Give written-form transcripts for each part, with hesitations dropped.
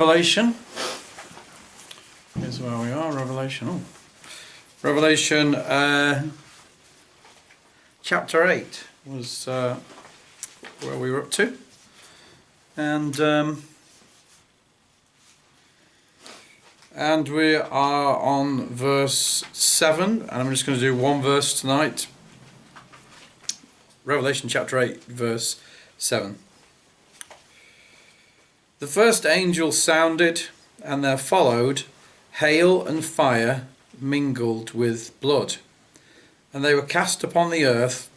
Revelation. Here's where we are. Revelation. Revelation chapter 8 was where we were up to, and we are on verse 7, and I'm just going to do one verse tonight. Revelation chapter 8, verse 7. The first angel sounded, and there followed hail and fire mingled with blood. And they were cast upon the earth,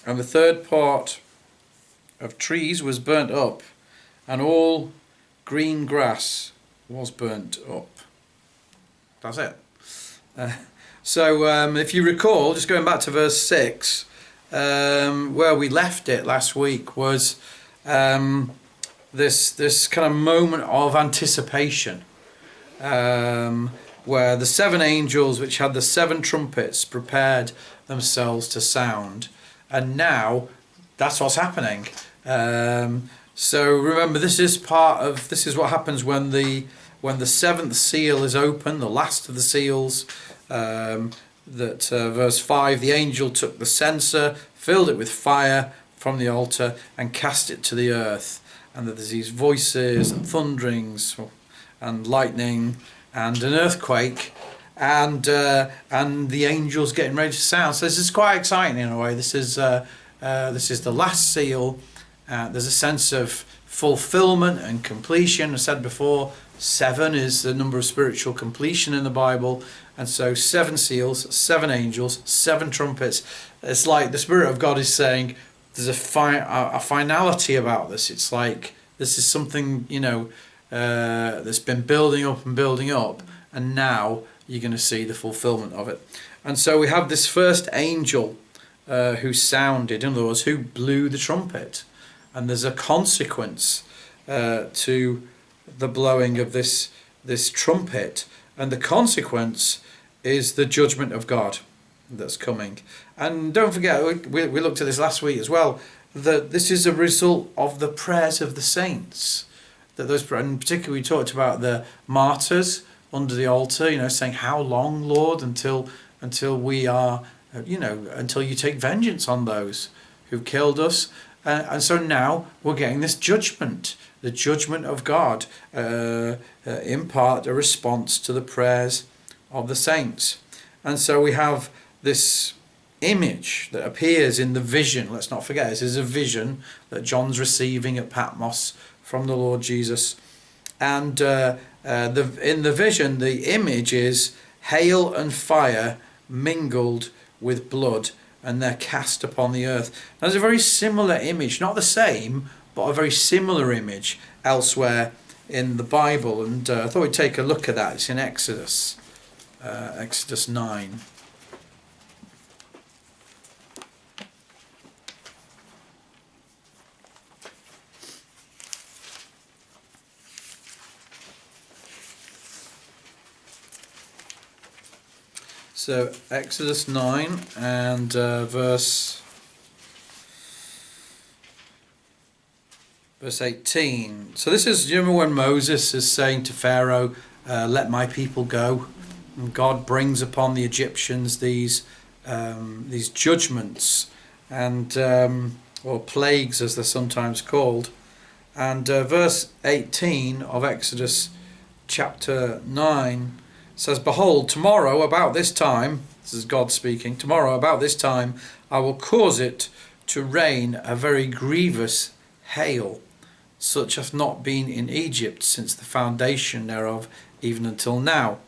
and the third part of trees was burnt up, and all green grass was burnt up. That's it. So if you recall, just going back to verse 6, where we left it last week was this kind of moment of anticipation, where the seven angels, which had the seven trumpets, prepared themselves to sound, and now that's what's happening. So remember, this is what happens when the seventh seal is open, the last of the seals. Verse 5, the angel took the censer, filled it with fire from the altar, and cast it to the earth. And there's these voices and thunderings and lightning and an earthquake and the angels getting ready to sound. So this is quite exciting in a way. This is the last seal. There's a sense of fulfillment and completion. I said before, 7 is the number of spiritual completion in the Bible, and so 7 seals, 7 angels, 7 trumpets. It's like the Spirit of God is saying there's a finality about this. It's like this is something, that's been building up and building up, and now you're going to see the fulfillment of it. And so we have this first angel who sounded, in other words, who blew the trumpet, and there's a consequence to the blowing of this trumpet, and the consequence is the judgment of God that's coming. And don't forget, we looked at this last week as well, that this is a result of the prayers of the saints. And particularly we talked about the martyrs under the altar, saying, "How long, Lord, until we are, until you take vengeance on those who killed us?" And so now we're getting this judgment, the judgment of God, in part a response to the prayers of the saints. And so we have this image that appears in the vision. Let's not forget, this is a vision that John's receiving at Patmos from the Lord Jesus. And in the vision, the image is hail and fire mingled with blood, and they're cast upon the earth. Now, there's a very similar image, not the same, but a very similar image elsewhere in the Bible, and I thought we'd take a look at that. It's in Exodus 9. So Exodus 9 and verse 18. So this is, you remember when Moses is saying to Pharaoh, "Let my people go," and God brings upon the Egyptians these judgments and or plagues, as they're sometimes called. And verse 18 of Exodus chapter 9 says, "Behold, tomorrow about this time," this is God speaking, "tomorrow about this time I will cause it to rain a very grievous hail, such hath not been in Egypt since the foundation thereof, even until now.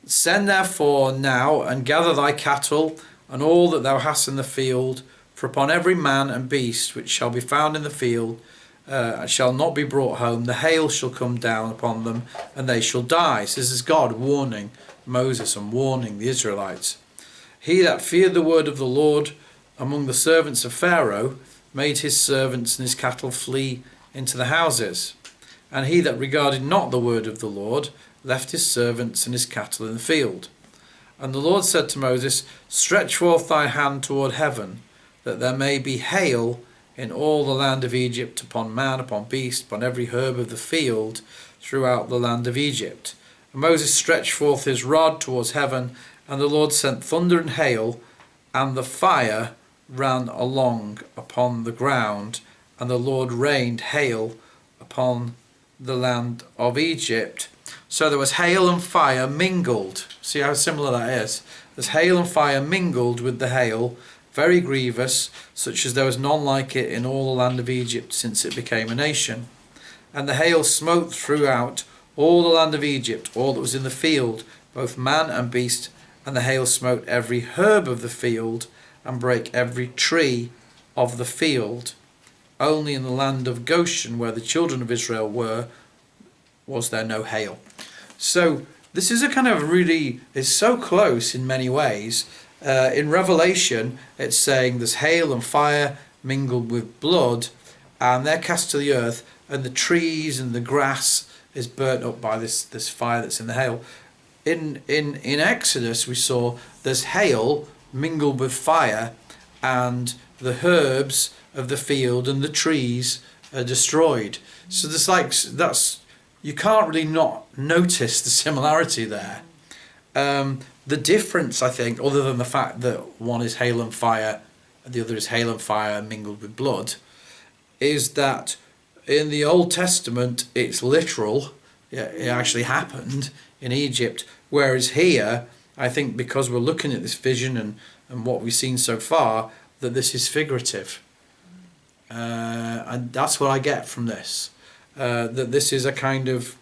Send therefore now, and gather thy cattle, and all that thou hast in the field, for upon every man and beast which shall be found in the field shall not be brought home, the hail shall come down upon them, and they shall die." So this is God warning Moses and warning the Israelites. "He that feared the word of the Lord among the servants of Pharaoh made his servants and his cattle flee into the houses. And he that regarded not the word of the Lord left his servants and his cattle in the field. And the Lord said to Moses, Stretch forth thy hand toward heaven, that there may be hail in all the land of Egypt, upon man, upon beast, upon every herb of the field, throughout the land of Egypt. And Moses stretched forth his rod towards heaven, and the Lord sent thunder and hail, and the fire ran along upon the ground, and the Lord rained hail upon the land of Egypt. So there was hail and fire mingled. See how similar that is? There's hail and fire mingled with the hail, very grievous, such as there was none like it in all the land of Egypt since it became a nation. And the hail smote throughout all the land of Egypt, all that was in the field, both man and beast, and the hail smote every herb of the field, and brake every tree of the field. Only in the land of Goshen, where the children of Israel were, was there no hail. So this is a kind of really, it's so close in many ways. In Revelation, it's saying there's hail and fire mingled with blood, and they're cast to the earth, and the trees and the grass is burnt up by this fire that's in the hail. In Exodus, we saw there's hail mingled with fire, and the herbs of the field and the trees are destroyed. So there's you can't really not notice the similarity there. The difference, I think, other than the fact that one is hail and fire and the other is hail and fire mingled with blood, is that in the Old Testament it's literal. It actually happened in Egypt, whereas here, I think because we're looking at this vision and what we've seen so far, that this is figurative. And that's what I get from this. That this is a kind of,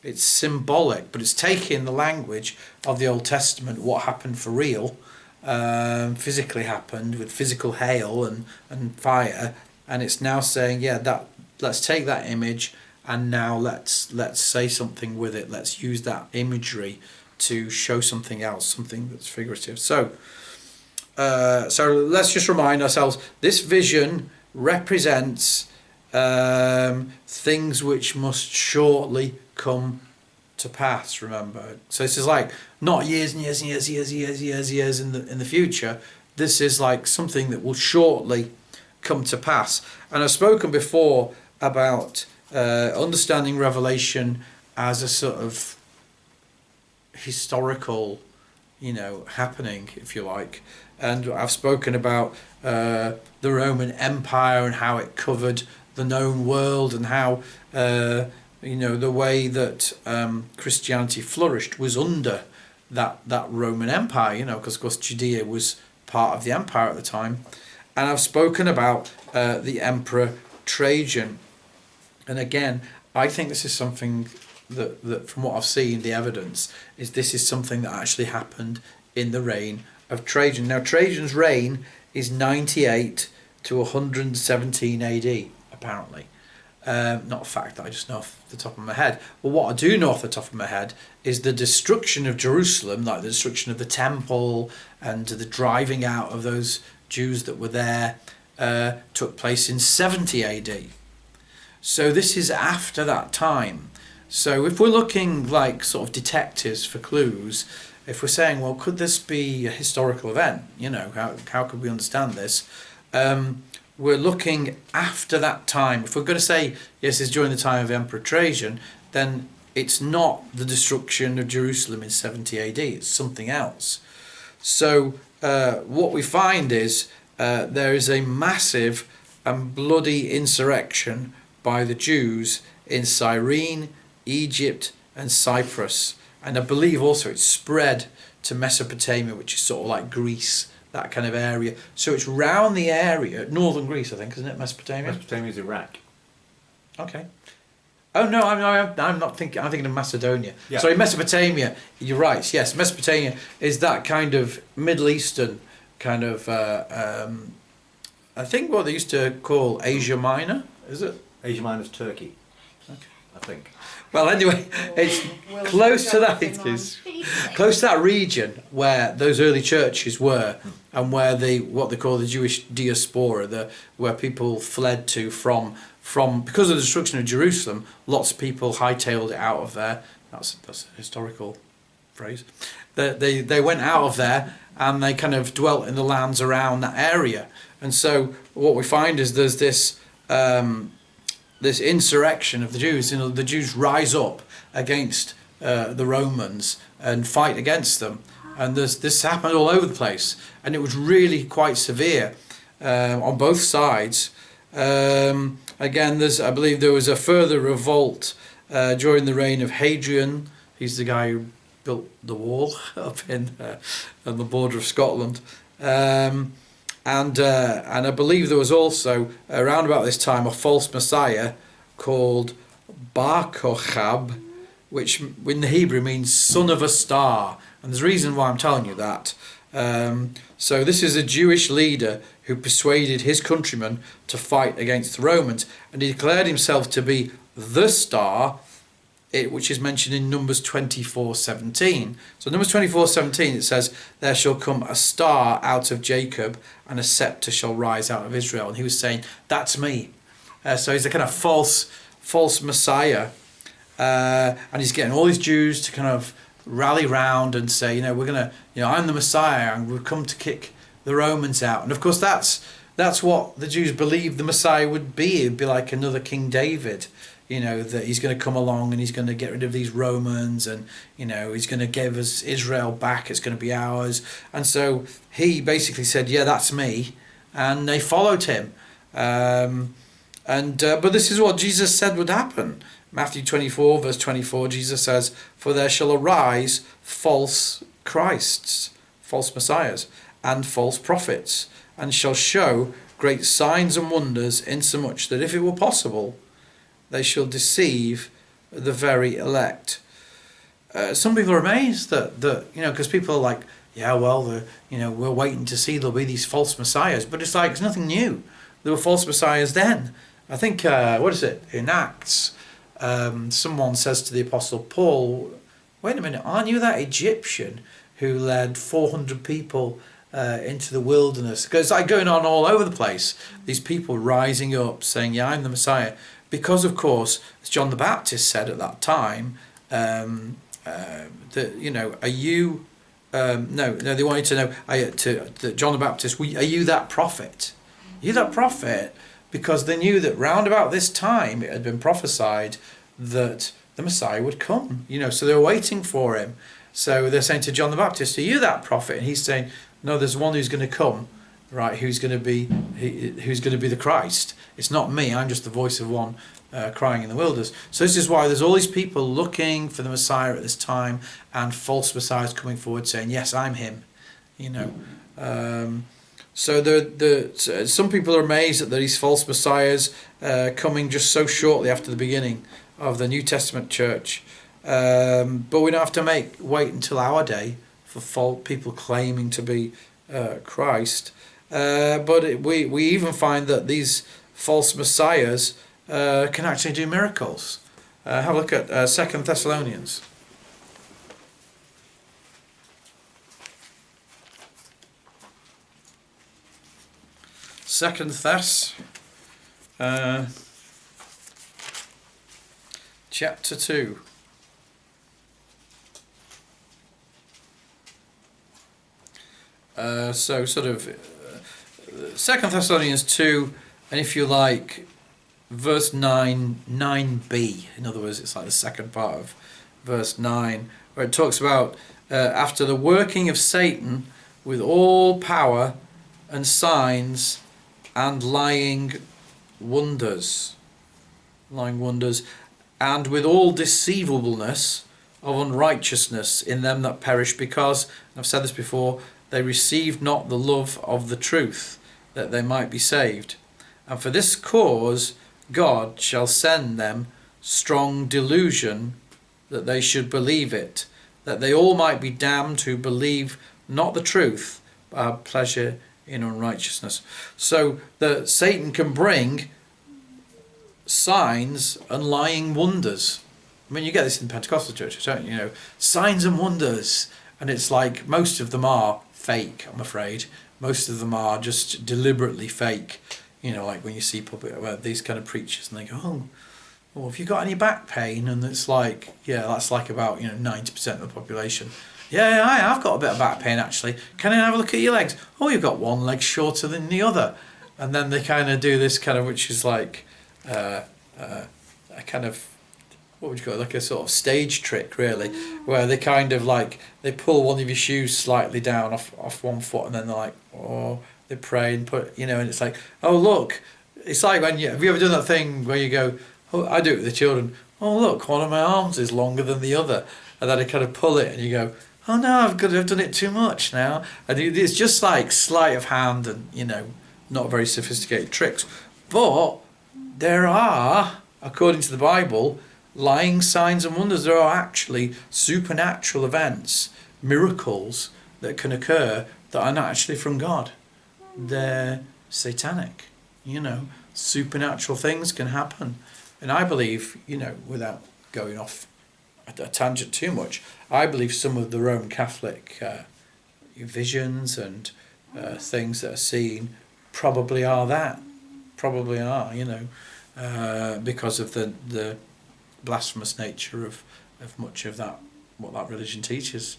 it's symbolic, but it's taking the language of the Old Testament, what happened for real, physically happened with physical hail and fire, and it's now saying, yeah, let's take that image and now let's say something with it. Let's use that imagery to show something else, something that's figurative. So let's just remind ourselves, this vision represents things which must shortly come to pass, remember. So this is like not years and years and years in the future. This is like something that will shortly come to pass. And I've spoken before about understanding Revelation as a sort of historical, happening, if you like. And I've spoken about the Roman Empire and how it covered the known world, and how the way that Christianity flourished was under that Roman Empire, because of course Judea was part of the empire at the time. And I've spoken about the Emperor Trajan. And again, I think this is something that from what I've seen, the evidence is this is something that actually happened in the reign of Trajan. Now, Trajan's reign is 98 to 117 AD, apparently. Not a fact that I just know off the top of my head. But what I do know off the top of my head is the destruction of Jerusalem, like the destruction of the temple and the driving out of those Jews that were there, took place in 70 AD. So this is after that time. So if we're looking like sort of detectives for clues, if we're saying, well, could this be a historical event? How could we understand this? We're looking after that time. If we're going to say, yes, it's during the time of Emperor Trajan, then it's not the destruction of Jerusalem in 70 AD, it's something else. So what we find is there is a massive and bloody insurrection by the Jews in Cyrene, Egypt and Cyprus. And I believe also it's spread to Mesopotamia, which is sort of like Greece, that kind of area. So it's round the area, northern Greece, I think, isn't it, Mesopotamia? Mesopotamia is Iraq. Okay. Oh no, I'm not thinking. I'm thinking of Macedonia. Yeah. Sorry, Mesopotamia. You're right. Yes, Mesopotamia is that kind of Middle Eastern kind of. I think what they used to call Asia Minor. Is it? Asia Minor is Turkey. Okay. I think. Well, anyway, it's close to that. It is close to that region where those early churches were, and where what they call the Jewish diaspora, where people fled to from because of the destruction of Jerusalem. Lots of people hightailed it out of there. That's a historical phrase. They went out of there and they kind of dwelt in the lands around that area. And so what we find is there's this this insurrection of the Jews. The Jews rise up against the Romans and fight against them, and this happened all over the place, and it was really quite severe on both sides. Again, I believe there was a further revolt during the reign of Hadrian. He's the guy who built the wall up on the border of Scotland. And I believe there was also, around about this time, a false messiah called Bar Kochab, which in the Hebrew means son of a star. And there's a reason why I'm telling you that. So this is a Jewish leader who persuaded his countrymen to fight against the Romans, and he declared himself to be the star, which is mentioned in Numbers 24:17. So Numbers 24:17, it says, "There shall come a star out of Jacob, and a scepter shall rise out of Israel." And he was saying, that's me. So he's a kind of false messiah, and he's getting all these Jews to kind of rally round and say, we're gonna, I'm the Messiah, and we've come to kick the Romans out. And of course, that's what the Jews believed the Messiah would be. It'd be like another King David. That he's going to come along and he's going to get rid of these Romans, and he's going to give us Israel back. It's going to be ours. And so he basically said, yeah, that's me, and they followed him. But this is what Jesus said would happen. Matthew 24 verse 24, Jesus says, "For there shall arise false Christs, false messiahs, and false prophets, and shall show great signs and wonders, insomuch that if it were possible, they shall deceive the very elect." Some people are amazed that because people are like, yeah, well, we're waiting to see there'll be these false messiahs, but it's like it's nothing new. There were false messiahs then. I think in Acts, someone says to the Apostle Paul, "Wait a minute, aren't you that Egyptian who led 400 people into the wilderness?" Because it's like going on all over the place. These people rising up saying, yeah, I'm the Messiah. Because, of course, as John the Baptist said at that time, are you... they wanted to know, John the Baptist, are you that prophet? Are you that prophet? Because they knew that round about this time it had been prophesied that the Messiah would come. So they were waiting for him. So they're saying to John the Baptist, are you that prophet? And he's saying, no, there's one who's going to come, right? Who's going to be the Christ. It's not me. I'm just the voice of one crying in the wilderness. So this is why there's all these people looking for the Messiah at this time, and false messiahs coming forward saying, yes, I'm him. So some people are amazed at these false messiahs coming just so shortly after the beginning of the New Testament church. But we don't have to wait until our day for people claiming to be Christ. But we even find that these false messiahs can actually do miracles. Have a look at 2 Thessalonians. Second Thess, chapter 2. So sort of 2 Thessalonians 2, and if you like, verse 9b. In other words, it's like the second part of verse 9, where it talks about after the working of Satan with all power and signs and lying wonders, and with all deceivableness of unrighteousness in them that perish, because, and I've said this before, they received not the love of the truth, that they might be saved. And for this cause God shall send them strong delusion, that they should believe it, that they all might be damned who believe not the truth, but have pleasure in unrighteousness. So that Satan can bring signs and lying wonders. I mean, you get this in Pentecostal churches, don't you? Signs and wonders. And it's like most of them are fake, I'm afraid. Most of them are just deliberately fake. Like when you see these kind of preachers and they go, oh, have you got any back pain? And it's like, yeah, that's like about 90% of the population. Yeah, I've got a bit of back pain actually. Can I have a look at your legs? Oh, you've got one leg shorter than the other. And then they kind of do this kind of, which is like a kind of, what would you call it, like a sort of stage trick really, where they kind of like, they pull one of your shoes slightly down off one foot, and then they're like, oh, they pray and put, you know, and it's like, oh look, it's like when you, have you ever done that thing where you go, oh, I do it with the children, oh look, one of my arms is longer than the other, and then I kind of pull it and you go, oh no, I've done it too much now, and it's just like sleight of hand and, you know, not very sophisticated tricks. But there are, according to the Bible, lying signs and wonders. There are actually supernatural events, miracles that can occur that are not actually from God. They're satanic, you know, supernatural things can happen. And I believe, you know, without going off a tangent too much, I believe some of the Roman Catholic visions and things that are seen probably are that. Probably are, you know, because of the blasphemous nature of much of that, what that religion teaches.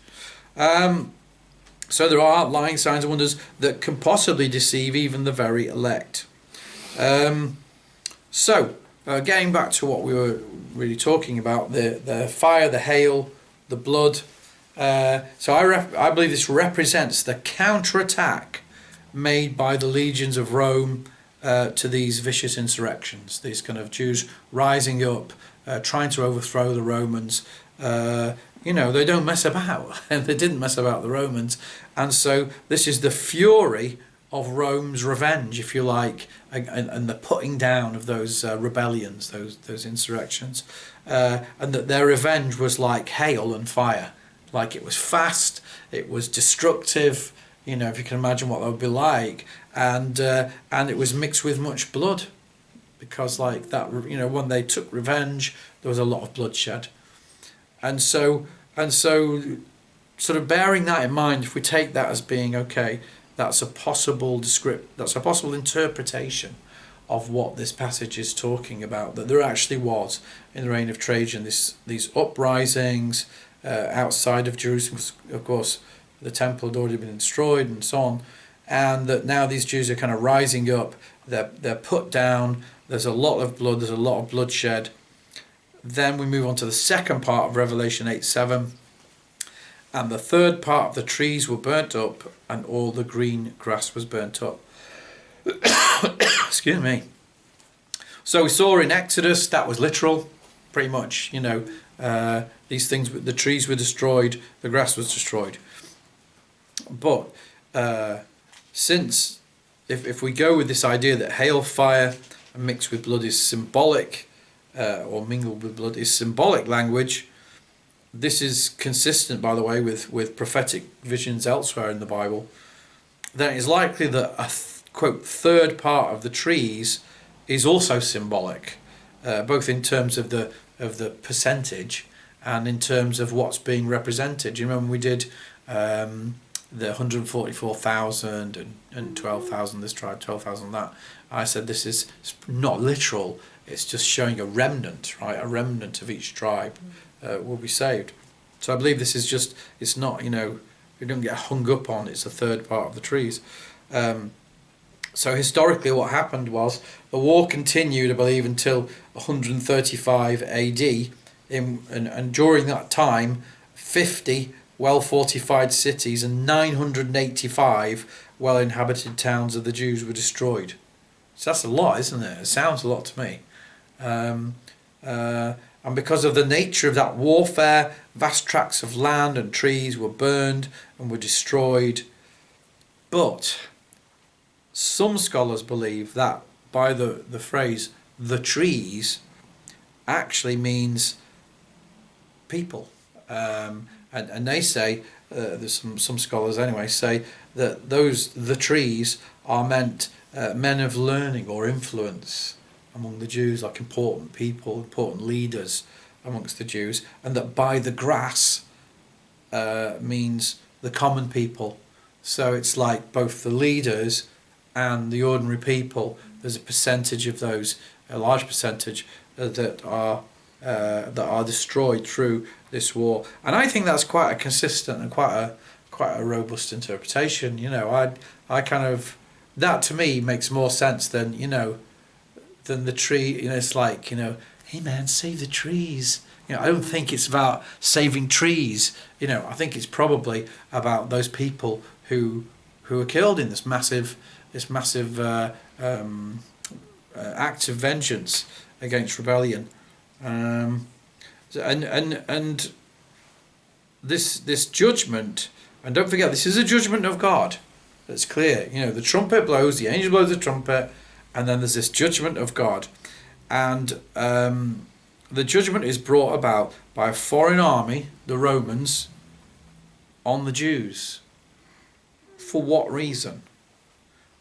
So there are lying signs and wonders that can possibly deceive even the very elect. So getting back to what we were really talking about, the fire, the hail, the blood. So I believe this represents the counterattack made by the legions of Rome to these vicious insurrections, these kind of Jews rising up, trying to overthrow the Romans. You know, they don't mess about, and they didn't mess about the Romans, and so this is the fury of Rome's revenge, if you like, and the putting down of those rebellions, those insurrections, and that their revenge was like hail and fire, like it was fast, it was destructive. You know, if you can imagine what that would be like, and it was mixed with much blood, because like that, you know, when they took revenge, there was a lot of bloodshed, and so sort of bearing that in mind, if we take that as being okay, that's a possible interpretation of what this passage is talking about, that there actually was in the reign of Trajan these uprisings outside of Jerusalem. Of course, the temple had already been destroyed and so on, and that now these Jews are kind of rising up, they're put down, there's a lot of blood, there's a lot of bloodshed. Then we move on to the second part of Revelation 8:7, and the third part of the trees were burnt up, and all the green grass was burnt up. Excuse me. So we saw in Exodus, that was literal, pretty much, you know, these things, the trees were destroyed, the grass was destroyed. But since, if we go with this idea that hail, fire, and mixed with blood is symbolic, or mingled with blood is symbolic language, this is consistent, by the way, with prophetic visions elsewhere in the Bible, then it's likely that a quote third part of the trees is also symbolic, both in terms of the percentage and in terms of what's being represented. Do you remember we did the 144,000 and 12,000 this tribe, 12,000 that? I said this is not literal, it's just showing a remnant, right? A remnant of each tribe will be saved. So I believe this is just, it's not, you know, we don't get hung up on it's a third part of the trees. So historically what happened was the war continued, I believe, until 135 AD, and during that time 50 well-fortified cities and 985 well-inhabited towns of the Jews were destroyed. So that's a lot, isn't it? It sounds a lot to me. And because of the nature of that warfare, vast tracts of land and trees were burned and were destroyed. But some scholars believe that by the phrase the trees actually means people. And they say, there's some scholars anyway, say that the trees are meant men of learning or influence among the Jews, like important people, important leaders amongst the Jews, and that by the grass means the common people. So it's like both the leaders and the ordinary people, there's a percentage of those, a large percentage, that are destroyed through this war. And I think that's quite a consistent and quite a robust interpretation. You know, I kind of, that to me makes more sense than, you know, than the tree. It's like, hey man, save the trees. I don't think it's about saving trees. I think it's probably about those people who are killed in this massive act of vengeance against rebellion. And this judgment, and don't forget, this is a judgment of God. That's clear. The trumpet blows, the angel blows the trumpet, and then there's this judgment of God. And the judgment is brought about by a foreign army, the Romans, on the Jews. For what reason?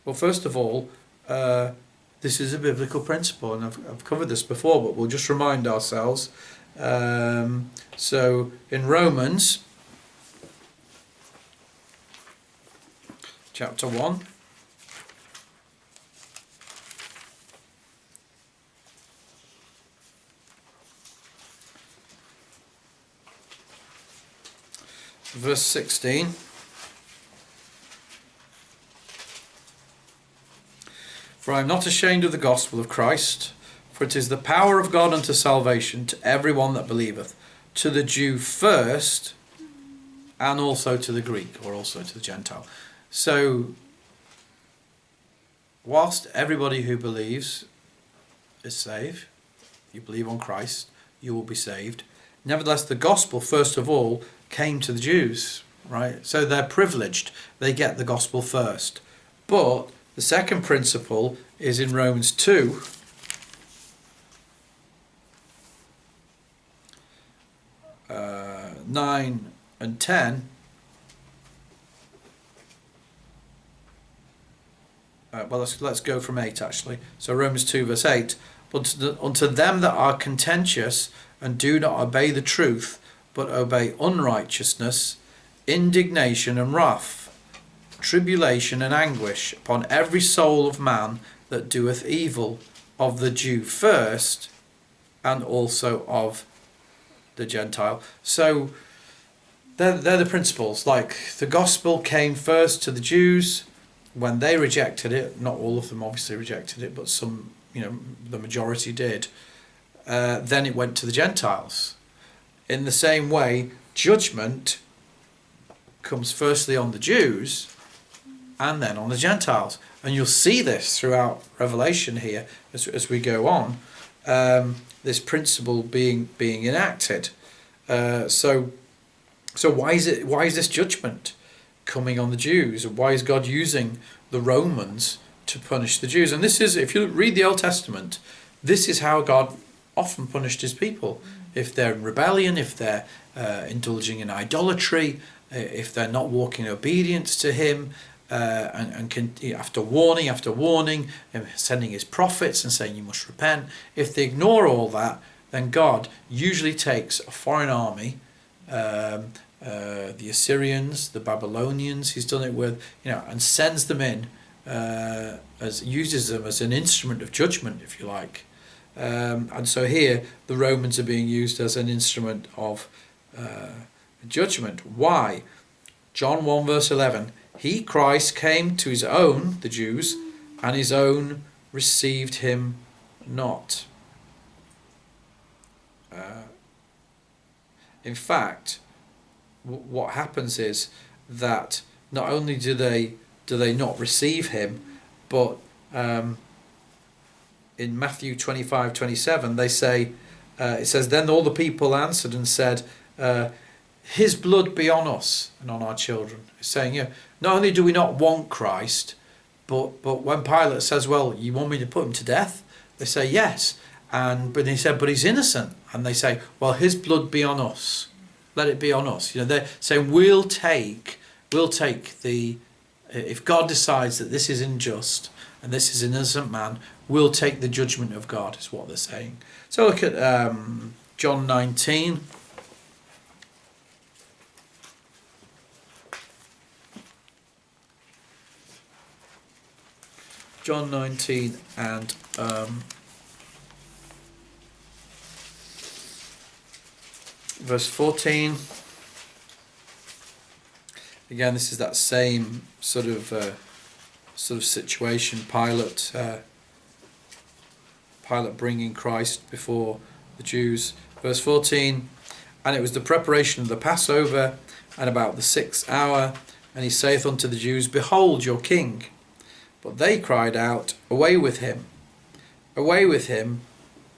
Well, first of all, this is a biblical principle, and I've covered this before, but we'll just remind ourselves. So in Romans chapter 1, verse 16. For I am not ashamed of the gospel of Christ, for it is the power of God unto salvation to everyone that believeth, to the Jew first, and also to the Greek, or also to the Gentile. So, whilst everybody who believes is saved, you believe on Christ, you will be saved. Nevertheless, the gospel, first of all, came to the Jews, right? So they're privileged. They get the gospel first. But the second principle is in Romans 2. Uh, 9 and 10. Well, let's go from 8 actually. So Romans 2 verse 8. But unto them that are contentious and do not obey the truth, but obey unrighteousness, indignation and wrath, tribulation and anguish upon every soul of man that doeth evil, of the Jew first, and also of the Gentile. So they're the principles. Like, the gospel came first to the Jews. When they rejected it, not all of them obviously rejected it, but some, the majority did, then it went to the Gentiles. In the same way, judgment comes firstly on the Jews and then on the Gentiles. And you'll see this throughout Revelation here as we go on, this principle being enacted. So why is this judgment coming on the Jews? Why is God using the Romans to punish the Jews? And this is, if you read the Old Testament, this is how God often punished his people. If they're in rebellion, if they're indulging in idolatry, if they're not walking in obedience to him, after warning, sending his prophets and saying you must repent, if they ignore all that, then God usually takes a foreign army, the Assyrians, the Babylonians, he's done it with, and sends them in, uses them as an instrument of judgment, if you like. And so here the Romans are being used as an instrument of judgment. Why? John 1 verse 11. He, Christ, came to his own, the Jews, and his own received him not. In fact, what happens is that not only do they not receive him, but in Matthew 25:27 they say, it says, then all the people answered and said, his blood be on us and on our children. It's saying, not only do we not want Christ, but when Pilate says, well, you want me to put him to death? They say, yes. But he said, but he's innocent. And they say, well, his blood be on us. Let it be on us. They're saying, we'll take if God decides that this is unjust and this is an innocent man, we'll take the judgment of God, is what they're saying. So look at John 19. John 19 and verse 14. Again, this is that same sort of situation. Pilate Pilate bringing Christ before the Jews. Verse 14, and it was the preparation of the Passover, and about the 6th hour, and he saith unto the Jews, Behold your king. But they cried out, Away with him,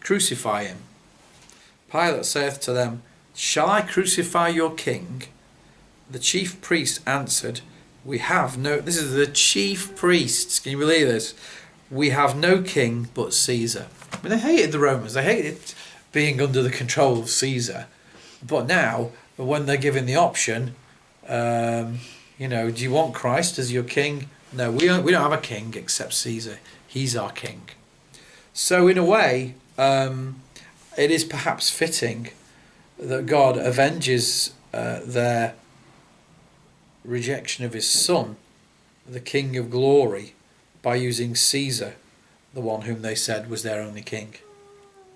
crucify him. Pilate saith to them, Shall I crucify your king? The chief priest answered, We have no... This is the chief priests. Can you believe this? We have no king but Caesar. I mean, they hated the Romans. They hated being under the control of Caesar. But now, when they're given the option, do you want Christ as your king? No, we don't have a king except Caesar. He's our king. So in a way, it is perhaps fitting that God avenges their rejection of his son, the King of glory, by using Caesar, the one whom they said was their only king.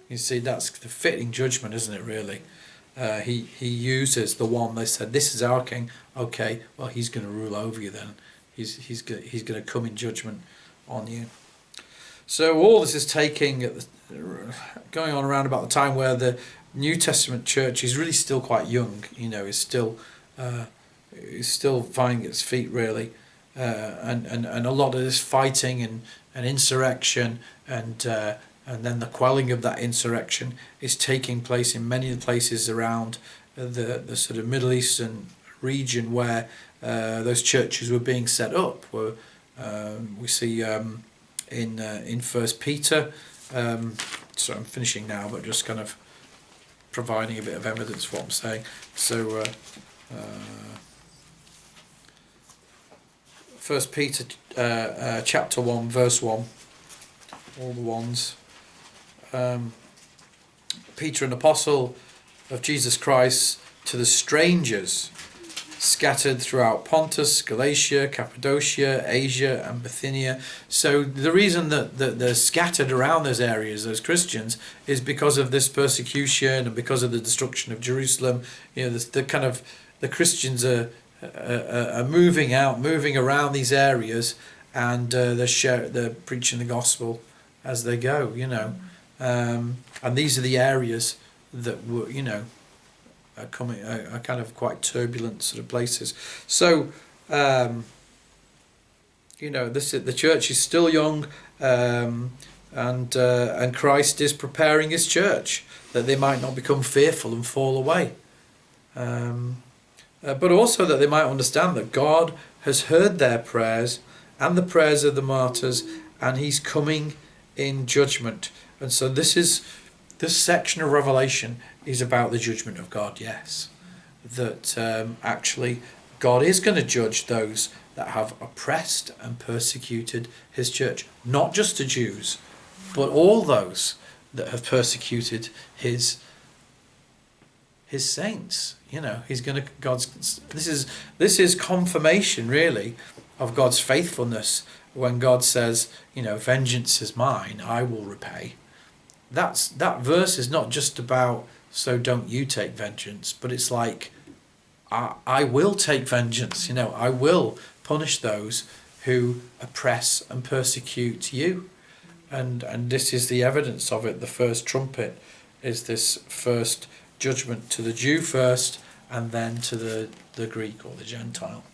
You see, that's the fitting judgment, isn't it, really? He uses the one they said, this is our king. Okay, well, he's going to rule over you then. He's going to come in judgment on you. So all this is going on around about the time where the New Testament church is really still quite young. Is still finding its feet, really, and a lot of this fighting and insurrection and then the quelling of that insurrection is taking place in many places around the sort of Middle Eastern region where those churches were being set up. Where we see in First Peter. So I'm finishing now, but just kind of providing a bit of evidence for what I'm saying. So First Peter chapter 1 verse 1, all the ones. Peter, an apostle of Jesus Christ, to the strangers scattered throughout Pontus, Galatia, Cappadocia, Asia and Bithynia. So the reason that they're scattered around those areas, those Christians, is because of this persecution and because of the destruction of Jerusalem. The Christians are moving around these areas, and they're preaching the gospel as they go. And these are the areas that were, are kind of quite turbulent sort of places. So, the church is still young, and Christ is preparing his church that they might not become fearful and fall away, but also that they might understand that God has heard their prayers and the prayers of the martyrs, and he's coming in judgment. And so this section of Revelation is about the judgment of God, yes. That actually God is going to judge those that have oppressed and persecuted his church. Not just the Jews, but all those that have persecuted his saints. He's going to this is confirmation, really, of God's faithfulness when God says, vengeance is mine, I will repay. That verse is not just about, so don't you take vengeance, but it's like, I will take vengeance. I will punish those who oppress and persecute you. And this is the evidence of it. The first trumpet is this first judgment to the Jew first, and then to the Greek or the Gentile.